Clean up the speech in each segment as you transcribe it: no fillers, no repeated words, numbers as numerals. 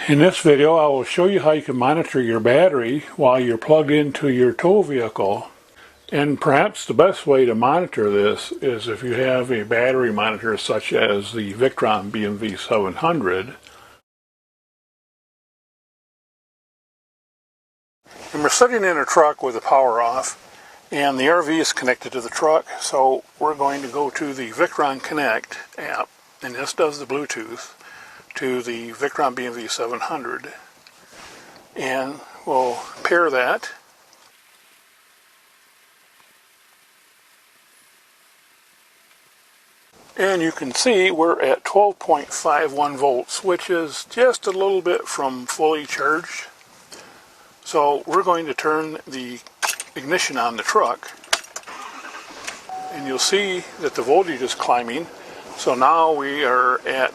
In this video, I will show you how you can monitor your battery while you're plugged into your tow vehicle. And perhaps the best way to monitor this is if you have a battery monitor such as the Victron BMV-700. And we're sitting in a truck with the power off, and the RV is connected to the truck, so we're going to go to the Victron Connect app, and this does the Bluetooth to the Victron BMV-700, and we'll pair that. And you can see we're at 12.51 volts, which is just a little bit from fully charged. So we're going to turn the ignition on the truck, and you'll see that the voltage is climbing. So now we are at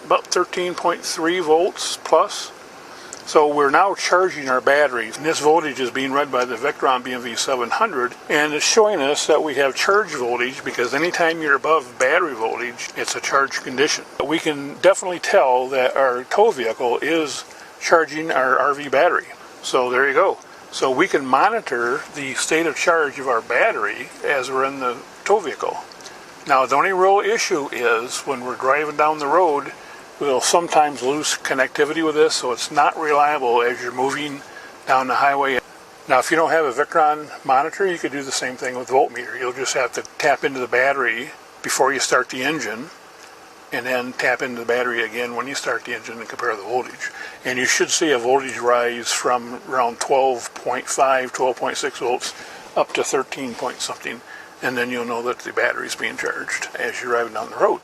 about 13.3 volts plus. So we're now charging our batteries, and this voltage is being read by the Victron BMV-700, and it's showing us that we have charge voltage, because anytime you're above battery voltage, it's a charged condition. We can definitely tell that our tow vehicle is charging our RV battery. So there you go. So we can monitor the state of charge of our battery as we're in the tow vehicle. Now the only real issue is when we're driving down the road, we'll sometimes lose connectivity with this, so it's not reliable as you're moving down the highway. Now if you don't have a Victron monitor, you could do the same thing with voltmeter. You'll just have to tap into the battery before you start the engine, and then tap into the battery again when you start the engine and compare the voltage. And you should see a voltage rise from around 12.5, 12.6 volts up to 13 point something, and then you'll know that the battery is being charged as you're driving down the road.